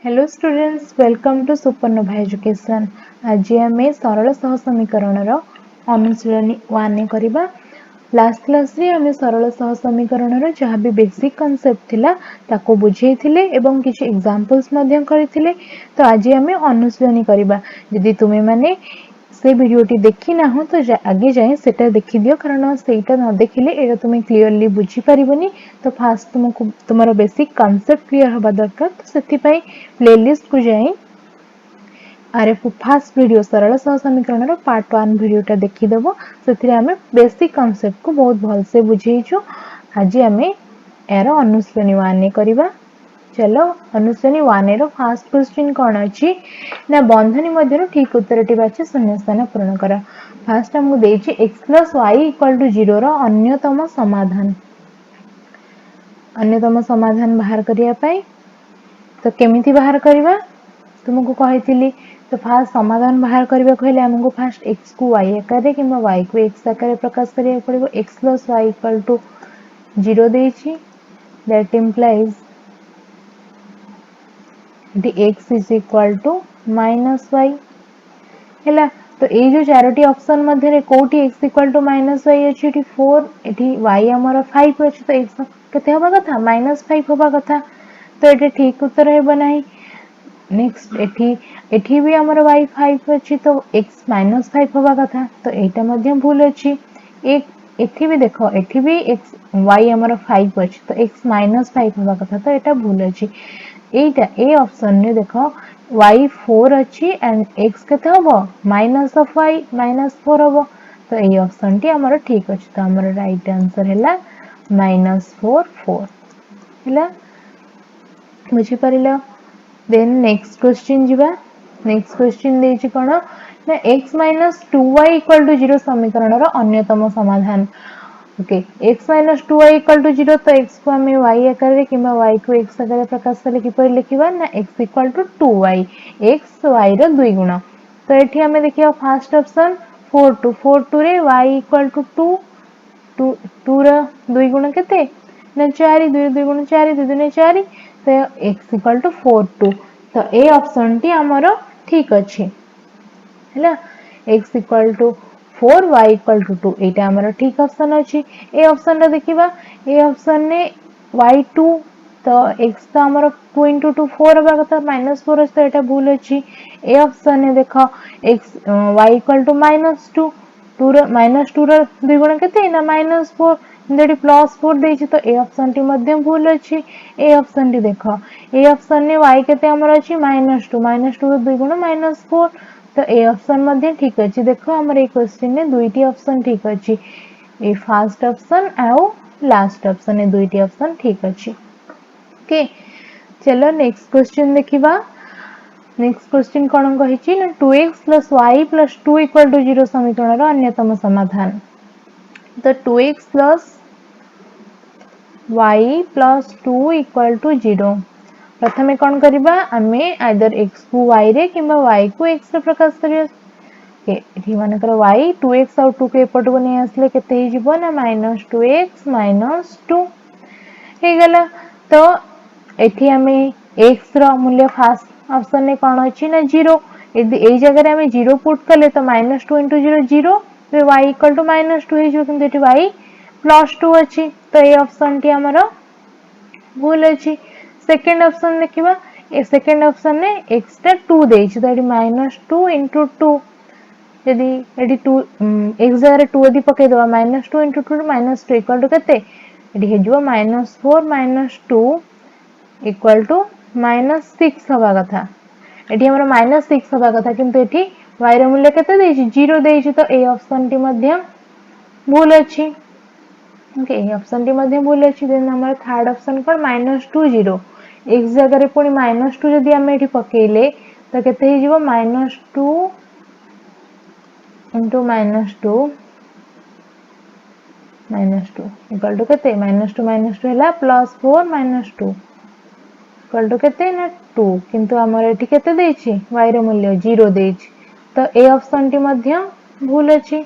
Hello students, welcome to Supernova Education. आज आम सरल सह समीकरण अनुशीलनी 1 करवा। लास्ट क्लास रे आम सरल सह समीकरण जहाँ भी बेसिक कॉन्सेप्ट थिला ताको बुझेइथिले एवं किछि एग्जांपल्स मध्यम करथिले। तो आज आम अनुशीलनी करवा। यदि तुमे माने से वीडियोटी देखी ना हो तो आगे जाए सेटा देखि दियो, कारण सेटा न देखिले एटा तुमे क्लियरली बुझी परिबनी। तो फास्ट तुमको तुमरो बेसिक कांसेप्ट क्लियर हबा दरकार। तो सेति पई प्लेलिस्ट को जाए आरे फास्ट वीडियो सरल सह समीकरण रो पार्ट 1 वीडियोटा देखि देबो। सेथिरे हमें बेसिक कांसेप्ट को बहुत भल से बुझेइछु। आज हमें एरो अनुशीलनी 1 करबा। चलो अनुशीलनी 1 रो फर्स्ट क्वेश्चन कोन अछि ना बंधनी मध्यरो ठीक उत्तरटी बाछि शून्य स्थान पूर्ण कर। फर्स्ट हमको देछि x + y = 0 रो अन्यतम समाधान। अन्यतम समाधान बाहर करिया पाई तो केमिति बाहर करबा तुमको कहिथिली। तो फास्ट समाधान बाहर करबा कहले हमको फास्ट x को y आकार कि y को x आकार प्रकाश करिया पड़िबो। x + y = 0 देछि, दैट इंप्लाइज x = -y हैला। तो ए जो चारोटी ऑप्शन मध्य रे कोठी x = -y अछि, एठी 4, एठी y हमर 5 अछि, तो x केते होबा कथा -5 होबा कथा। तो एठी ठीक उत्तर हेबो नाही। नेक्स्ट एठी भी हमर y 5 अछि, तो x -5 होबा कथा। तो एटा मध्य भूल अछि। एक एठी भी देखो, एठी भी x y हमर 5 अछि, तो x -5 होबा कथा। तो एटा भूल अछि। एटा ए ऑप्शन ने देखो y 4 अछि एंड x केते होबो -y -4 होबो। तो ए ऑप्शन टी हमर ठीक अछि। तो हमर राइट आंसर हैला -4 4 हैला। बुझी परिलो। देन नेक्स्ट क्वेश्चन जीवा। नेक्स्ट क्वेश्चन देछि कोन ना x - 2y = 0 समीकरण रो अन्यतम समाधान। ओके, x - 2y = 0, तो x को हमें y आकार रे किबा y को x आकार प्रकाश करले किपर लिखिबा ना x = 2y, x y रो 2 गुण। तो एठी हमें देखियो फर्स्ट ऑप्शन 4 2 रे y = 2 2 रो 2 गुण केते ना 4, 2 2 गुण 4, 2 2 4, तो x = 4 2। तो ए ऑप्शन टी हमरो ठीक अछि हैला। x = 4 y = 2 एटा हमरो ठीक ऑप्शन अछि। ए ऑप्शन रे देखिबा, ए ऑप्शन ने y2, तो x तो हमरो 2 * 2 4 होबा कथा, -4 अछि, तो एटा भूल अछि। ए ऑप्शन ने देखो x y = -2 2 रो -2 रो 2 गुण केते ना -4, जेडी +4 देछि, तो ए ऑप्शन टी मध्य भूल अछि। ए ऑप्शन टी देखो, ए ऑप्शन ने y केते हमर अछि -2 रो 2 गुण -4, तो ए ऑप्शन मध्य ठीक अछि। देखो हमर ए क्वेश्चन ने दुईटी ऑप्शन ठीक अछि। ए फर्स्ट ऑप्शन आउ लास्ट ऑप्शन ए दुईटी ऑप्शन ठीक अछि। ओके, चलो नेक्स्ट क्वेश्चन देखिबा। नेक्स्ट क्वेश्चन कोन कहिछि ना 2x + y + 2 = 0 समीकरण रो अन्यतम समाधान। तो 2x + y + 2 = 0। प्रथमे कोन करबा, हमें आइदर x को y रे किबा y को x रे प्रकाश करियो। के एठी माने कर y 2x और 2 के एपट को नै आसले केते हि जिवो ना -2x - 2 हे गेला। तो एठी हमें x रो मूल्य फर्स्ट ऑप्शन ने कोन अछि ना 0। यदि एई जगह रे हमें 0 पुट करले तो -2 * 0 0, तो y = -2 हे जो, किंतु एठी y +2 अछि। तो ए ऑप्शन टी हमरो भूल अछि। सेकंड ऑप्शन देखिबा, ए सेकंड ऑप्शन ने x टा 2 देछि, तो एठी -2 * 2, यदि एठी 2 x जगह रे 2 यदि पके दवा -2 * 2 -2 इक्वल टू केते एठी हे जो -4 - 2 इक्वल टू -6 होबा कथा। एठी हमर -6 होबा कथा, किंतु एठी y रो मूल्य केते देछि 0 देछि। तो ए ऑप्शन टी मध्य भूल अछि। ओके, ए ऑप्शन टी मध्य भूल अछि। देन हमर थर्ड ऑप्शन पर -2 0, x जगह रे पुनी -2 यदि हम एठी पकेइले तो केते हे जिवो -2 into -2 इक्वल टू केते -2 हैला +4 - 2 इक्वल टू केते ना 2, किंतु हमर एठी केते देछि y रो मूल्य 0 देछि। तो ए ऑप्शन टी मध्य भूल अछि।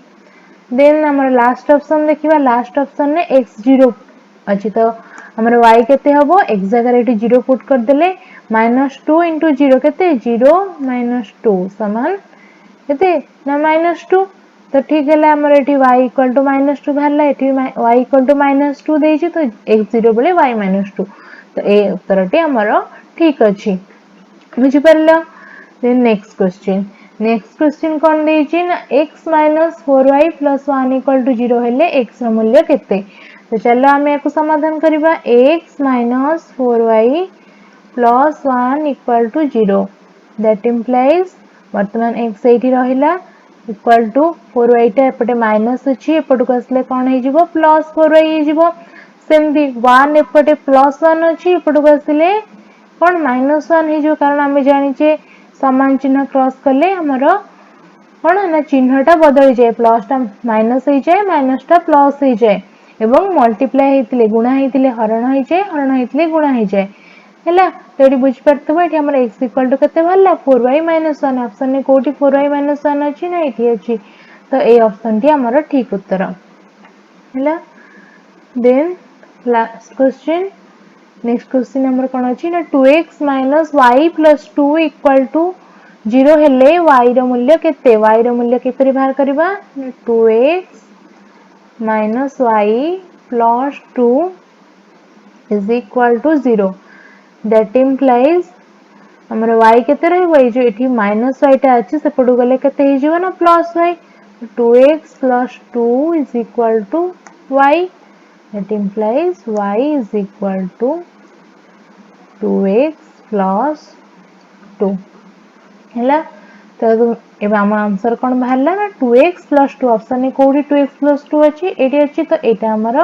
देन हमर लास्ट ऑप्शन देखिबा। लास्ट ऑप्शन ने x0 अच्छी तो हमर y केते हबो x जगह एठी 0 पुट कर देले -2 * 0 केते 0 - 2 समान केते ना -2 तो ठीक है हमर एठी y = -2 भरला एठी y = -2 देछि तो x 0 बेले y -2 तो ए उत्तरटी हमर ठीक अछि बुझि परलो। देन नेक्स्ट क्वेश्चन कोन देछि ना x - 4y + 1 = 0 हेले x ର मूल्य केते तो चलो आमे याको समाधान करिबा x - 4y + 1 = 0 दैट इंप्लाइज वर्तमान x एठी रहिला इक्वल टू 4y टा एपटे माइनस अछि एपटको असले कोन हे जिवो प्लस 4y हे जिवो सेमदी 1 एपटे +1 अछि एपटको असले कोन -1 हे जो कारण हमें जानि जे समान चिन्ह क्रॉस करले हमरो कोन ना चिन्हटा बदल जाय प्लस टा माइनस हे जाय माइनस टा प्लस हे जाय एवं मल्टीप्लाई हेतिले गुणा हेतिले हरण हे जाय हरण हेतिले गुणा हे जाय हैला तो एडी बुझ परतबो एठी हमर x = केते भरला 4y - 1 ऑप्शन ने कोठी 4y - 1 अछि ना एठी अछि तो ए ऑप्शन टी हमर ठीक उत्तर हैला। Then last question next question हमर कोन अछि ना 2x - y + 2 = 0 हेले y रो मूल्य केते y रो मूल्य केतरी बाहर करबा 2x - y + 2 = 0 दैट इंप्लाइज हमर y केते रहबो ए जो एठी -y टा अछि सेपडु गले केते हे जिवो ना +y 2x + 2 = y that implies y = 2x + 2 हैला तो एबे हम आंसर कोन बाहरला ना 2x + 2 ऑप्शन ने कोठी 2x + 2 अछि एठी अछि तो एटा हमर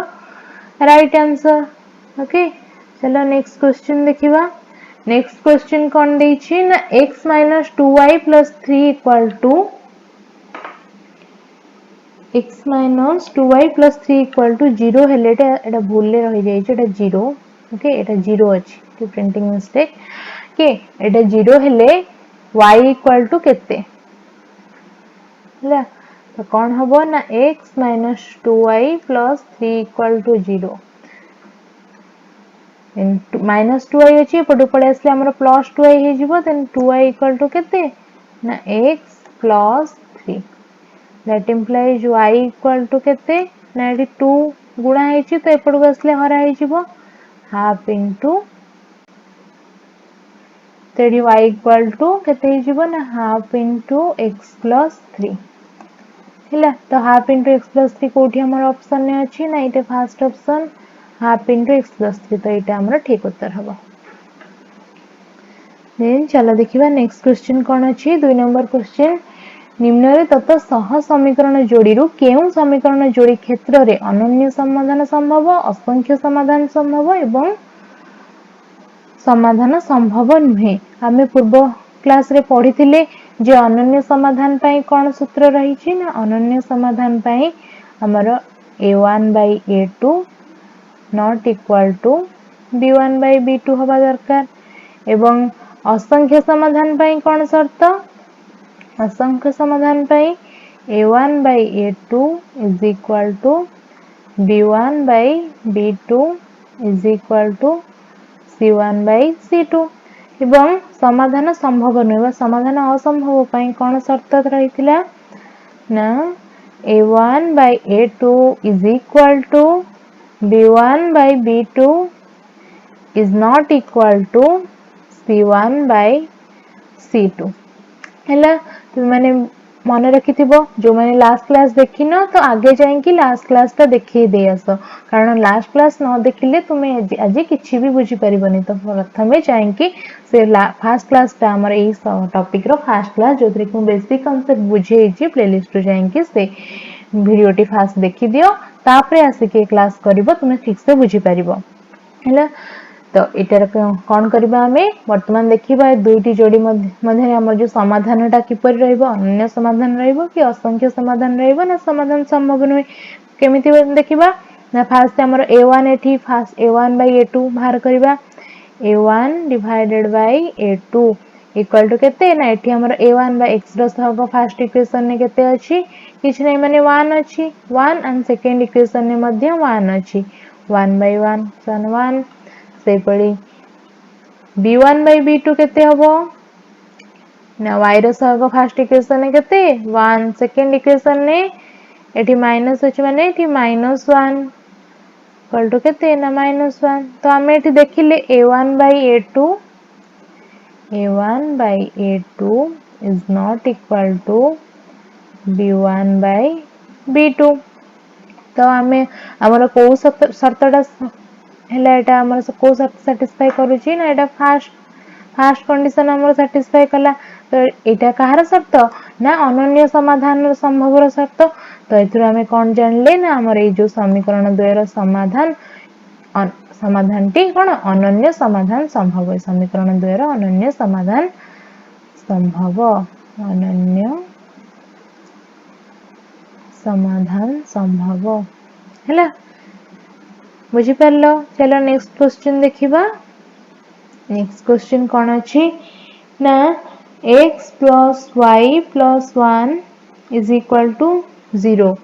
राइट आंसर ओके। चलो नेक्स्ट क्वेश्चन देखिबा नेक्स्ट क्वेश्चन कोन देछि ना x - 2y + 3 = x - 2y + 3 = 0 हेले एटा भूल ले रहि जाय छै एटा 0 ओके एटा 0 अछि कि प्रिंटिंग मिस्टेक के एटा 0 हेले y = केते हैला तो कोन हबो ना x - 2y + 3 = 0 -2y अछि पडु पळे असले हमर +2y हे जिवो देन 2y = केते ना x + 3 दैट इंप्लाइज y = केते ना एडी 2 गुणा हेछि तो एपडको असले हरा हे जिवो हाफ इनटू तेडी y = केते हे जिवो ना हाफ इनटू x + 3 हैला तो हाफ इनटू x + 3 कोठी हमर ऑप्शन ने अछि ना इते first option half into x + 3 तो एटा हमर ठीक उत्तर हबो। देन चलो देखिबा नेक्स्ट क्वेश्चन कोन अछि 2 नंबर क्वेश्चन निम्नरे तत सह समीकरण जोड़ीरु केउ समीकरण जोड़ी क्षेत्र रे अनन्य समाधान संभव असंख्य समाधान संभव एवं समाधान संभव नुहे हमें पूर्व क्लास रे पढ़िथिले जे अनन्य समाधान पई कोन सूत्र रही छि ना अनन्य समाधान पई हमरो a1/a2 not equal to b1/b2 हवा दरकार एवं असंख्य समाधान पई कोन शर्त असंख्य समाधान पई a1/a2 is equal to b1/b2 is equal to c1/c2 एवं समाधान संभव नुहे समाधान असंभव पई कोन शर्त रहिथिला ना a1/a2 is equal to b1/b2 is not equal to c1/c2 हैला तुम माने मन रखिथिबो जो माने लास्ट क्लास देखिनो तो आगे जाई कि लास्ट क्लास ता देखि दे आसो कारण लास्ट क्लास न देखिले तुमे आज किछि भी बुझी परिबनी तो प्रथमे जाई कि से फर्स्ट क्लास ता हमर ए टॉपिक रो फर्स्ट क्लास जोतरे को बेसिक कांसेप्ट बुझे जे प्लेलिस्ट रो जाई कि से वीडियो टी फास्ट देखि दियो तापरे आसी के क्लास करिवो तुमे ठीक से बुझी परिबो हैला तो एटार कोन करबा हमें वर्तमान देखिबा दुईटी जोड़ी मध्ये हमर जो समाधानटा किपर रहइबो अन्य समाधान रहइबो कि असंख्य समाधान रहइबो ना समाधान संभव नुहे केमिति देखिबा ना फास्ट हमर a1 एठी फास्ट a1/a2 बाहर करबा a1 divided by a2 equal to केते ना एठी हमर a1/x रो सहग फर्स्ट इक्वेशन ने केते अछि किछ नै माने 1 अछि 1 एंड सेकंड इक्वेशन ने मध्ये 1 अछि 1 by 1 सन 1 से पड़ी b1 by b2 केते हबो ना y रो सहग फर्स्ट इक्वेशन ने केते 1 सेकंड इक्वेशन ने एठी माइनस अछि माने एठी -1 इक्वल टू केते ना -1 तो हमें एठी देखिले a1 by a2 is not equal to b1 by b2 तो हमें हमर को शर्तटा हैला एटा हमर को शर्त सैटिस्फाई करूची ना एटा फर्स्ट कंडीशन हमर सैटिस्फाई कला तो एटा कहार शर्त ना अनन्य समाधान संभव शर्त तो एथुर हमें कोन जानले ना हमर ए जो समीकरण द्वयर समाधान समाधानटी कोन अनन्य समाधान संभव समीकरण द्वयर अनन्य समाधान संभव अनन्य समाधान संभव हैला बुझी परलो चलो नेक्स्ट क्वेश्चन देखिबा नेक्स्ट क्वेश्चन कोन अछि ना x plus y plus 1 is equal to 0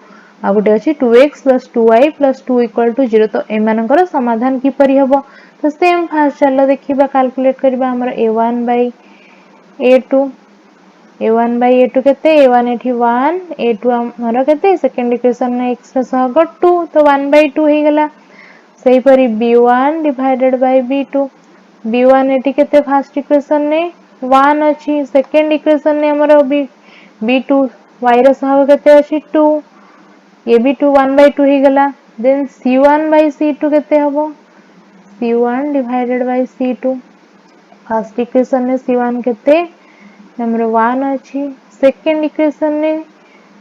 आ गोटे अछि 2x plus 2y plus 2 equal to 0 तो एमानकर समाधान की परि हबो तो सेम फास्ट चलो देखिबा कैलकुलेट करबा हमर a1 by a2 केते a1 एठी 1 a2 हमर केते सेकंड इक्वेशन में x रो सहग 2 तो 1 by 2 हे गेला सही परि b1 divided by b1 एठी केते फर्स्ट इक्वेशन ने 1 अछि सेकंड इक्वेशन ने हमर b2 y रो सहग केते अछि 2 ये भी 2 1 by 2 हे गेला देन c1 by c2 केते हबो c1 divided by c2 first equation ने c1 केते हमर 1 अछि सेकंड इक्वेशन ने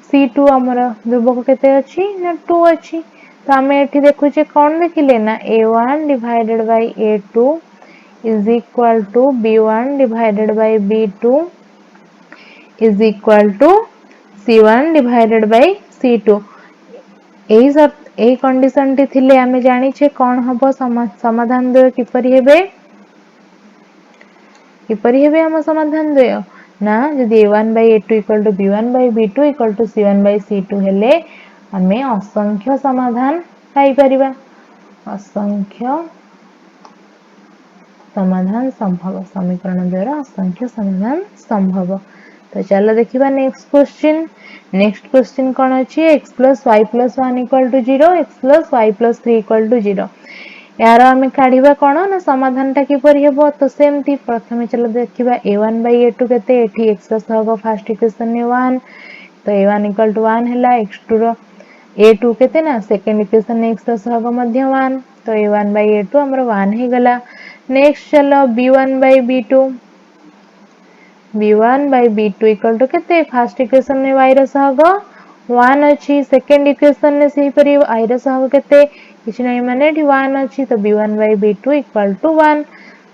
c2 हमर ध्रुवक केते अछि ना 2 अछि तो हमें एठी देखु जे कोन देखिले ना a1 divided by a2 is equal to b1 divided by b2 is equal to c1 divided by c2 एही कंडीशन टी थिले हमें जानि छे कोन हबो समाधान द्वय किपरि हेबे हम समाधान द्वय ना यदि a1 by a2 equal to b1 by b2 equal to c1 by c2 हेले हमें असंख्य समाधान पाई परिबा असंख्य समाधान संभव समीकरण द्वारा असंख्य समाधान संभव तो चलो देखिबा नेक्स्ट क्वेश्चन कोन अछि x plus y plus 1 equal to 0 x plus y plus 3 equal to 0 यार हमें काढिबा कोन ना समाधानटा कि परि हेबो तो सेमती प्रथमे चलो देखिबा a1 by a2 केते एठी x रो सहग फर्स्ट इक्वेशन ने 1 तो a1 equal to 1 हैला x2 रो a2 केते ना सेकंड इक्वेशन ने x रो सहग मध्य 1 तो a1 by a2 हमर 1 हे गला नेक्स्ट चलो b1 by b2 equal to केते फर्स्ट इक्वेशन ने y रो सहग 1 अछि सेकंड इक्वेशन ने सही परि y रो सहग केते किछ नै माने 1 अछि तो b1 by b2 equal to 1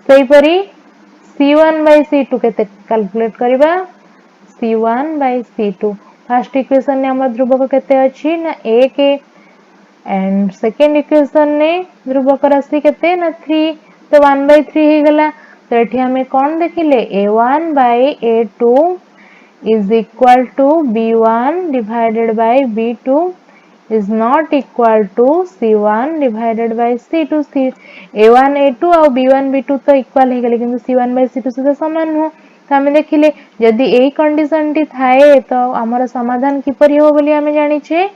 सही परि c1 by c2 केते कैलकुलेट करबा c1 by c2 first equation ने हमर ध्रुवक केते अछि ना 1 एंड सेकंड इक्वेशन ने ध्रुवक राशि केते ना 3 तो 1 by 3 हे गला तो एठी हमें कोन देखिले a1 by a2 is equal to b1 divided by b2 is not equal to c1 divided by c2 a1 a2 और b1 b2 तो इक्वल हे गेले किंतु c1 by c2 से समान हो तो हमें देखिले यदि एई कंडीशन टी थाए तो हमर समाधान किपरि हो बोली हमें जानि छे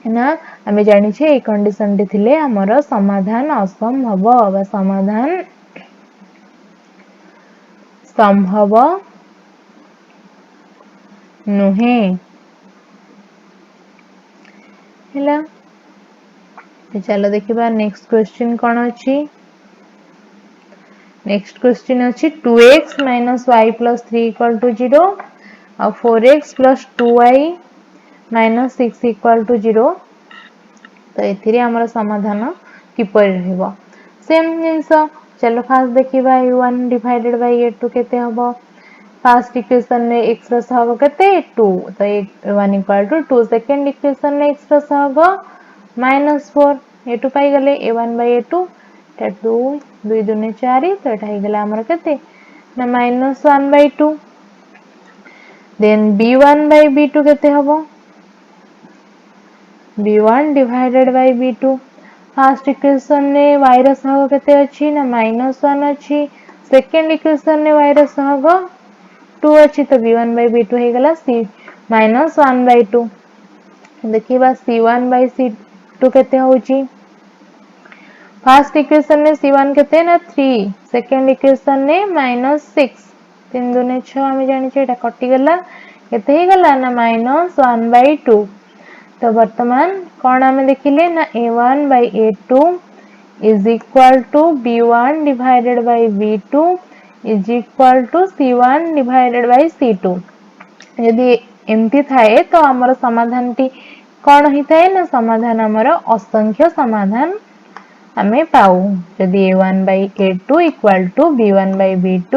ना हमें जानि छे एई कंडीशन टी थिले हमर समाधान असंभव बा समाधान संभव नुहे हैला तो चलो देखिबा नेक्स्ट क्वेश्चन कोन अछि नेक्स्ट क्वेश्चन अछि 2x minus y plus 3 equal to 0 और 4x plus 2y minus 6 equal to 0 तो एथिरे हमर समाधान किपर रहबो सेम जिंस चलो फास्ट देखिबा a1 divided by a2 केते हबो फर्स्ट इक्वेशन ने x रो सहग केते 2 तो a1 equal to 2 second equation ने x रो सहग -4 a2 पाई गले a1 by a2 ता 2 2 दुने 4 तो एटा हे गेला हमर केते ना -1 by 2 then b1 by b2 केते हबो b1 divided by b2 first equation रे y रो सहग केते अछि ना -1 अछि। सेकंड इक्वेशन रे y रो सहग 2 अछि तो b1/b2 हे गला c -1/2। देखिबा c1/c2 केते होउची। फर्स्ट इक्वेशन रे c1 केते ना 3, सेकंड इक्वेशन रे -6, 3 दुने 6 हम जानि छै एटा कटि गला केते हे गला ना -1/2। तो वर्तमान कोन हम देखिले ना a1/a2 is equal to b1 divided by b2 is equal to c1 divided by c2। यदि एमती थाए तो हमर समाधान टी कोन हिताए ना समाधान हमर असंख्य समाधान हमें पाऊ। यदि a1/a2 equal to b1/b2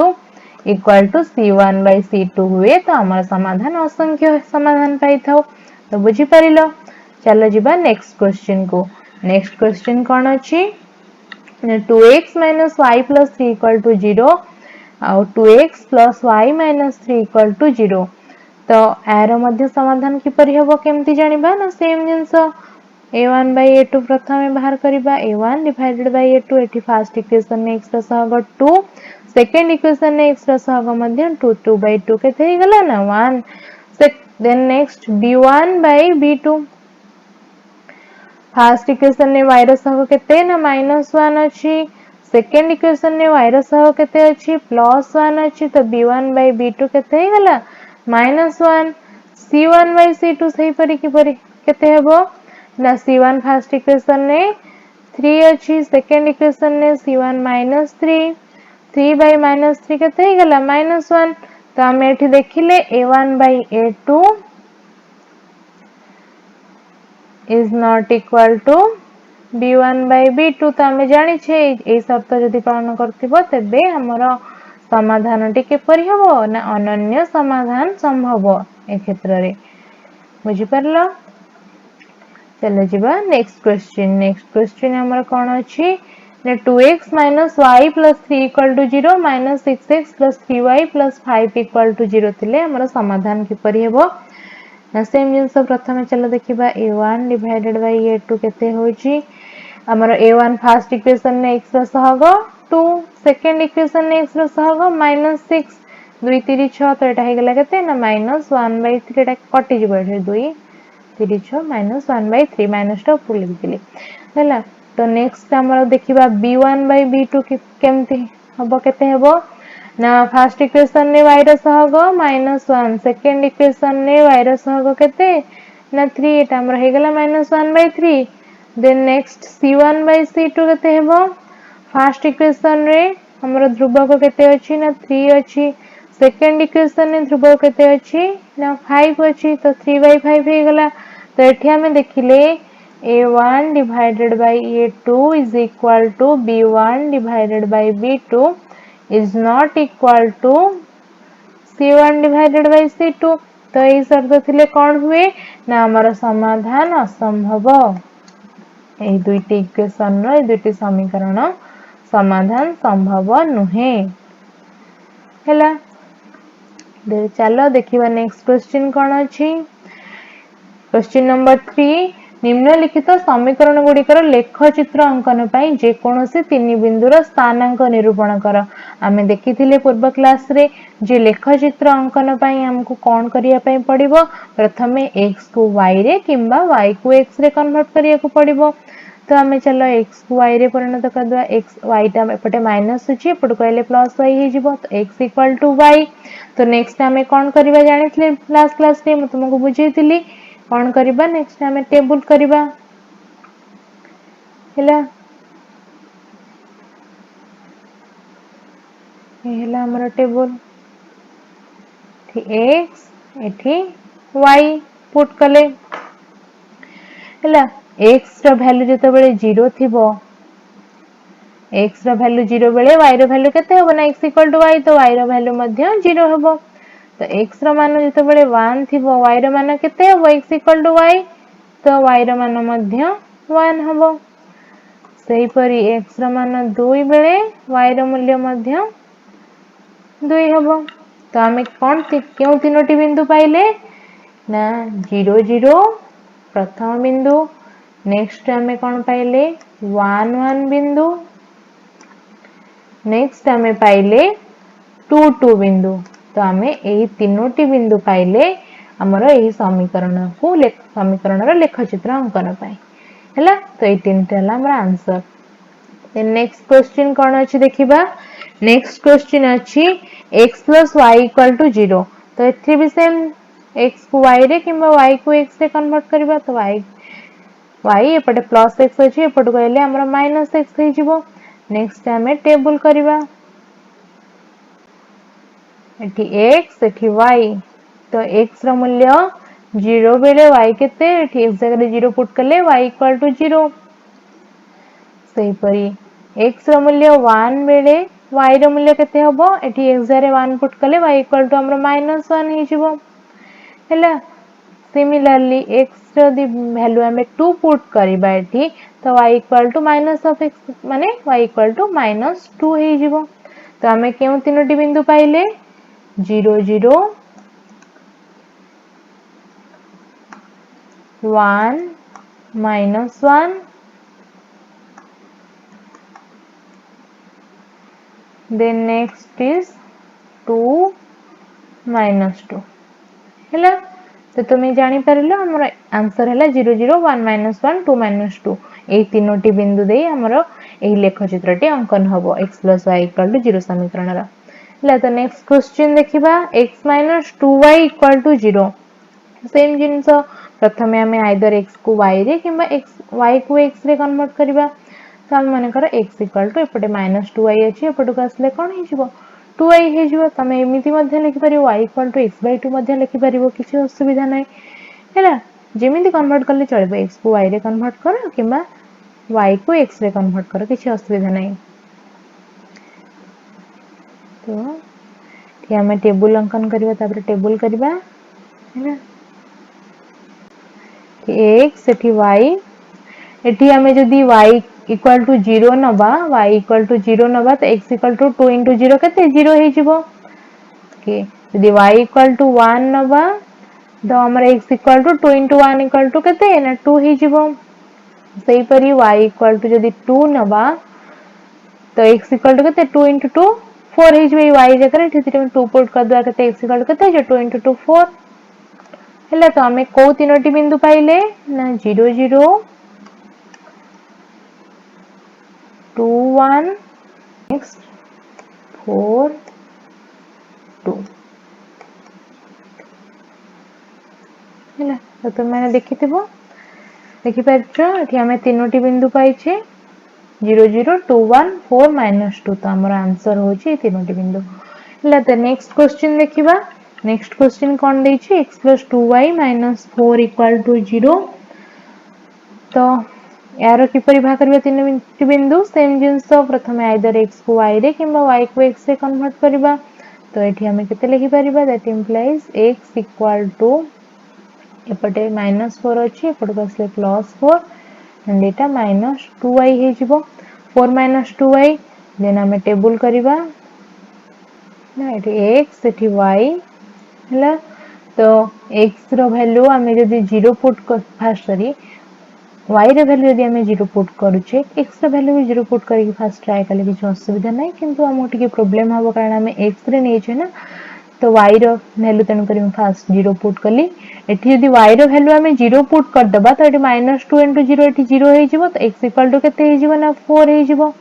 equal to c1/c2 हुए तो हमारा समाधान असंख्य समाधान पाई थाओ। तो बुझी परिलो। चलो जिबा नेक्स्ट क्वेश्चन को। नेक्स्ट क्वेश्चन कोन अछि 2x - y + 3 = 0 और 2x + y - 3 = 0। तो यार मध्य समाधान किपरि हबो केमती जानिबा ना सेम जिंस a1/a2 प्रथमे बाहर करिबा a1 divided by a2 एठी फर्स्ट इक्वेशन ने x रो सहग 2, सेकंड इक्वेशन ने x रो सहग मध्य 2, 2/2 केते हे गला ना 1। Then next b1/b2 first equation ने y रो सहग केते ना -1 अछि। सेकंड इक्वेशन ने y रो सहग केते अछि +1 अछि तो b1/b2 केते हे गला -1। c1/c2 सही परि कि परि केते हेबो ना c1 फर्स्ट इक्वेशन ने 3 अछि, सेकंड इक्वेशन ने c1 -3, 3/-3 केते हे गला -1। तो हम एठी देखिले a1/a2 is not equal to b1/b2। तो हमें जानि छे ए शर्त यदि पालन करथिबो तबे हमरो समाधान टी केपरि हबो ना अनन्य समाधान संभव ए क्षेत्र रे। बुझी परलो। चलो जिबा नेक्स्ट क्वेश्चन। नेक्स्ट क्वेश्चन हमर कोन अछि ना 2x - y + 3 = 0 -6x + 3y + 5 = 0 थिले हमर समाधान किपरि हेबो ना सेम जिंस प्रथमे चलो देखिबा a1 divided by a2 केते होची। हमर a1 फर्स्ट इक्वेशन ने x रो सहग 2, सेकंड इक्वेशन ने x रो सहग -6, 2 3 6 तो एटा हे गेला केते ना -1/3 एटा कटि जिवो एठे 2 3 6 -1/3 माइनस टा ऊपर लिख दिले हैला। तो नेक्स्ट हमर देखिबा b1/b2 केमती हबो केते हेबो ना फर्स्ट इक्वेशन ने y रो सहग -1, सेकंड इक्वेशन ने y रो सहग केते ना 3 एटा हमर हे गेला -1/3। देन नेक्स्ट c1/c2 केते हेबो फर्स्ट इक्वेशन रे हमर ध्रुवक केते अछि ना 3 अछि, सेकंड इक्वेशन ने ध्रुवक केते अछि ना 5 अछि तो 3/5 हे गेला। तो एठी हमें देखिले a1 divided by a2 is equal to b1 divided by b2 is not equal to c1 divided by c2। तो এই शब्द थिले कोन हुए ना हमर समाधान असंभव। এই দুইটি ইকুয়েশন रो এই দুইটি समीकरण समाधान संभव नुहे हैला। दे चलो देखिबा नेक्स्ट क्वेश्चन कोन अछि। क्वेश्चन नंबर 3 निम्नलिखित समीकरण गुड़िकर लेख चित्र अंकन पई जे कोनोसी तीन बिंदुर स्थानांक निरूपण कर। आमे देखिथिले पूर्व क्लास रे जे लेख चित्र अंकन पई हमको कोन करिया पई पड़िबो प्रथमे x को y रे किंबा y को x रे कन्वर्ट करिया को पड़िबो। तो हमें चलो x को y रे परिणत कर दवा। x y टा एपटे माइनस अछि एपटे कहले प्लस y हे जिवो तो x इक्वल टू y। तो नेक्स्ट हमें कोन करिबा जानिथिले लास्ट क्लास रे म तुमको बुझेइतिली कोन करिबा नेक्स्ट हमें टेबल करिबा हैला। हैला हमर टेबल थी x एठी y पुट कले हैला। x रो वैल्यू जते बेले 0 थिबो x रो वैल्यू 0 बेले y रो वैल्यू केते होबो ना x इक्वल टू y तो y रो वैल्यू मध्य 0 होबो। तो x रो मान जते बेले 1 थिबो y रो मान केते होबो x इक्वल टू y तो y रो मान मध्य 1 होबो। सही परी x रो मान 2 बेले y रो मूल्य मध्य 2 होबो। तो हमें कोन केउ तीनोटी बिंदु पाइले ना 0 0 प्रथम बिंदु, नेक्स्ट आमे कौन पाइले 1 1 बिंदु, नेक्स्ट आमे पाइले 2 2 बिंदु। तो आमे एही तीनोटी बिंदु पाइले हमर एही समीकरण को समीकरण रो लेखचित्र अंकन पाई हैला। तो ए तीनटा हला हमर आंसर। देन नेक्स्ट क्वेश्चन कौन अछि देखिबा। नेक्स्ट क्वेश्चन अछि x + y = 0। तो एथि भी सेम x को y रे किंबा y को x रे कन्वर्ट करबा। तो y एपटे प्लस x अछि, एपटे कहले हमरा माइनस x हे जिवो। नेक्स्ट हमें टेबल करबा, एठी x एठी y। तो x रो मूल्य 0 बेले y केते, एठी x जगह 0 पुट करले y = 0। सही परी x रो मूल्य 1 बेले y रो मूल्य केते हबो, एठी x जगह 1 पुट करले y = हमरो -1 हे जिवो हैला। सिमिलरली x जदी वैल्यू हमें 2 पुट करबा एठी, तो y = -x माने y = -2 हे जिवो। तो हमें केउ तीनोटी बिंदु पाइले 0 0 1 -1 then next is 2 -2 हैला। तो तुम्हें जानी परलो हमर आंसर हैला 0 0 1 -1 2 -2। एही तीनोटी बिंदु देई हमर एही लेखचित्रटी अंकन हबो x + y = 0 समीकरण रा। हैला तो नेक्स्ट क्वेश्चन देखिबा x - 2y = 0। सेम जिंस प्रथमे हमें आइदर x को y रे किंबा y को x रे कन्वर्ट करबा। तो हम माने कर x = एपटे -2y अछि, एपटे को आसले कोन हे जिवो 2y हे जिवो। तमे एमिति मध्ये लिखि परिबो y = x/2 मध्ये लिखि परिबो, किछि असुविधा नै हैला। जेमिति कन्वर्ट करले चलबो, x को y रे कन्वर्ट करो किंबा y को x रे कन्वर्ट करो, किछि असुविधा नै। तो कि हमें टेबल अंकन करबा, तापर टेबल करबा हैला। x एठी y, एठी हमें जदी y = 0 नबा, y = 0 नबा, तो x = 2 * 0 केते 0 हे जिवो। ओके जदी y = 1 नबा, तो हमर x = 2 * 1 = केते ना 2 हे जिवो। सही परी y = जदी 2 नबा, तो x = केते 2 * 2 4 हे जिवो। y जकर एठी 2 पुट कर दवा, केते x = केते जे 2 * 2 4 हैला। तो हमें को तीनोटी बिंदु पाइले ना 0 0 2 1 नेक्स्ट 4 2 हैला। तो तुम मैंने देखिथिबो, देखि परछो एठी हमें तीनोटी बिंदु पाइछे 0 0 2 1 4 -2। तो हमर आंसर होची तीनोटी बिंदु हैला। तो नेक्स्ट क्वेश्चन देखिबा। नेक्स्ट क्वेश्चन कोन दैछि x + 2y - 4 = 0। तो यारो किपरि भा करबा तीनोटी बिंदु। सेम जिंस प्रथमे आइदर x को y रे किंबा y को x रे कन्वर्ट करबा। तो एठी हमें केते लिखि परिबा, दैट इंप्लाइज x = एपटे -4 अछि, एपटे बसले +4 एंड एटा -2y हे जिवो। 4 - 2y देन हमें टेबल करबा ना, एठी x एठी y हैला। तो x रो वैल्यू हमें जदी 0 पुट कर फास्ट करी, y रो वैल्यू जदी हमें 0 पुट करूचे, x रो वैल्यू भी 0 पुट करी फास्ट ट्राई करले किछ असुविधा नै। किंतु हमो टिके प्रॉब्लम हबो, कारण हमें x रे नै छै ना, तो y रो वैल्यू तन करी फास्ट 0 पुट कली। एठी जदी y रो वैल्यू हमें 0 पुट कर दबा, तो एठी -2 * 0 एठी 0 हे जिवो। तो x = केते हे जिवो ना 4 हे जिवो।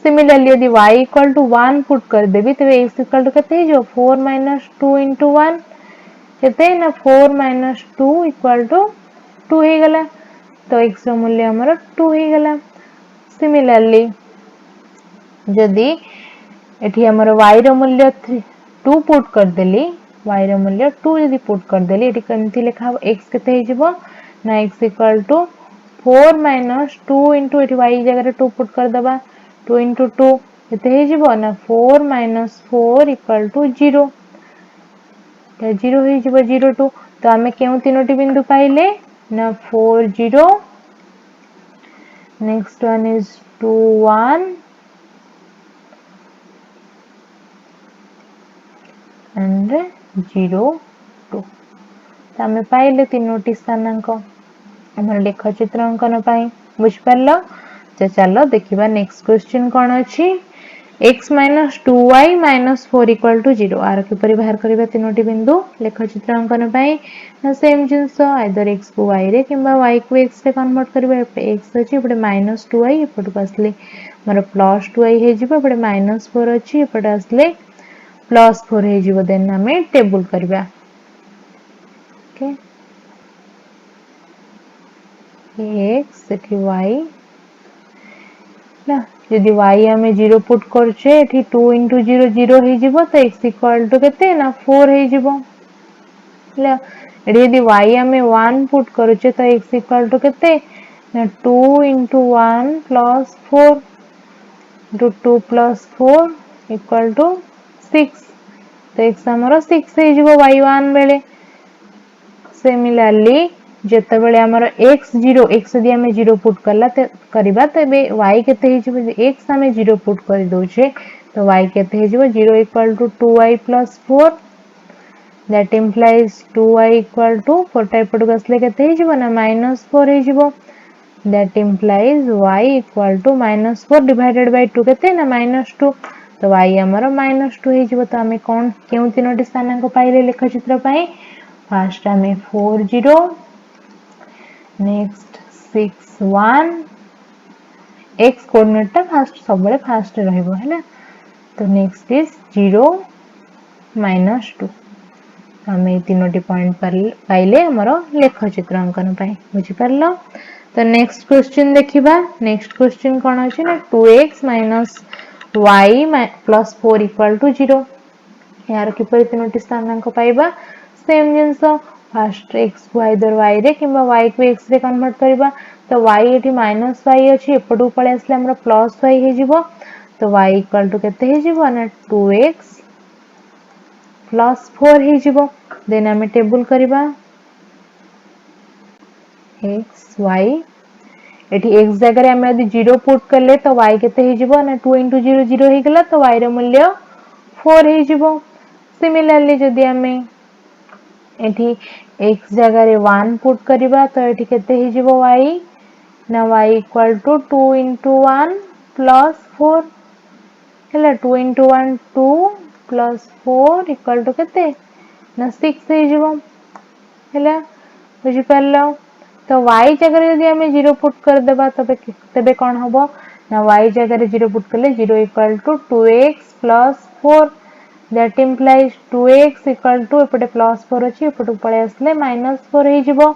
सिमिलरली यदि y = 1 पुट कर देबी, तो x = केते हे जिवो 4 - 2 * 1 केते ना 4 - 2 = 2 हे गला। तो x रो मूल्य हमर 2 हे गला। सिमिलरली जदी एठी हमर y रो मूल्य 2 पुट कर देली, y रो मूल्य 2 जदी पुट कर देली, एठी केमति लिखा हो x केते हे जिवो ना x = 4 - 2 * एठी y जगह 2 पुट कर दबा, 2 * 2 केते हे जिवो ना 4 - 4 = 0। तो 0 हे जिवो 0 2। तो हमें केउ तीनोटी बिंदु पाइले ना 4 0, next one is 2 1 and 0 2। तो हमें पाइले तीनोटी स्थानांक हमर लेख चित्र अंकन पाई बुझ परलो। तो चलो देखिबा नेक्स्ट क्वेश्चन कोन अछि x - 2y - 4 = 0 आर किपरि बाहर करबा तीनोटी बिंदु लेख चित्र अंकन पाई सेम जिंस आइदर x को y रे किंबा y को x रे कन्वर्ट करबा x अछि एपटे -2y एपट को असले मोर +2y हे जिवो एपटे -4 अछि एपट असले +4 हे जिवो देन हमें टेबल करबा ओके x सेठी y ना यदि y हमें 0 पुट करछे एठी 2 * 0 0 हे जिवो तो x = केते ना 4 हे जिवो ला एठी यदि y हमें 1 पुट करछे तो x = केते ना 2 * 1 + 4 * 2 + 4 = 6 तो x हमरो 6 हे जिवो y1 बेले सिमिलरली जेते बेले हमरो x यदि हमें 0 पुट करला ते करबा तबे y केते हे जिवो x हमें 0 पुट कर दोछे तो y केते हे जिवो 0 = 2y + 4 that implies 2y = 4 type per गसले केते हे जिवो ना -4 हे जिवो that implies y = -4 divided by 2 केते ना -2 तो y हमरो -2 हे जिवो तो हमें कोन केउ तीनोटी स्थानांक पाइले लेख चित्र पाई फर्स्ट हमें 4 0 नेक्स्ट 6 1 x कोऑर्डिनेट ता फर्स्ट सबले फर्स्ट रहइबो हैला तो नेक्स्ट इज 0 -2 हमें तीनोटी पॉइंट पर पाइले हमरो लेख चित्र अंकन पाई बुझि परलो। तो नेक्स्ट क्वेश्चन देखिबा नेक्स्ट क्वेश्चन कोन अछि ना 2x - y + 4 = 0 यार किपरि तीनोटी स्थानांक पाइबा सेम जिंस फर्स्ट x को आइदर y रे किंबा y को x रे कन्वर्ट करबा तो y एठी -y अछि एपडू पळे आसले हमरा +y हे जिवो तो y = केते हे जिवो ना 2x + 4 हे जिवो देन हमें टेबल करबा x y एठी x जगह रे हमें यदि 0 पुट करले तो y केते हे जिवो ना 2 * 0 0 हे गेला तो y रो मूल्य 4 हे जिवो सिमिलरली जदि हमें एठी x जगह रे 1 पुट करबा तो एठी केते हे जिवो y ना y = 2 * 1 + 4 हैला 2 * 1 2 + 4 = केते ना 6 हे जिवो हैला बुझि परलो। तो y जगह रे यदि हमें 0 पुट कर देबा तबे कोन हबो ना y जगह रे 0 पुट करले 0 = 2x + 4 that implies 2x = एपटे +4 अछि एपटु पळे आसले -4 हे जिवो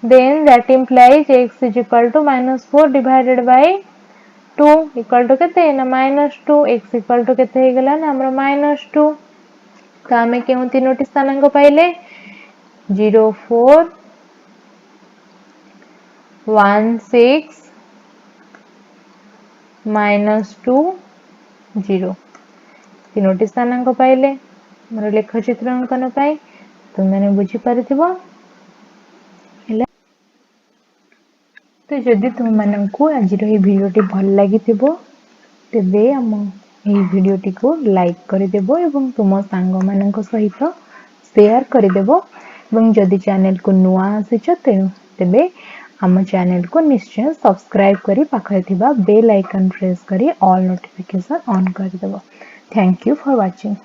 then that implies x = -4 divided by 2 = केते ना -2 x = केते हे गेला ना हमरो -2 तो हमें केउ तीनोटी स्थानांक पाइले 0 4 1 6 -2 0 तीनोटी स्थानांक पाइले मोर लेख चित्र अंकन पाई तुम मैंने बुझी परिथिबो हैला तो जदि तुम माननकु आज रो भिडियोटी भल लागिथिबो तेबे हम एही भिडियोटी को लाइक करि देबो एवं तुम सांग माननक सहित शेयर करि देबो एवं जदि चैनल को नुआ आसीछ तेबे हम चैनल को निश्चय सब्सक्राइब करी पाखरे थिबा बेल आइकन प्रेस करी ऑल नोटिफिकेशन ऑन कर देबो। Thank you for watching.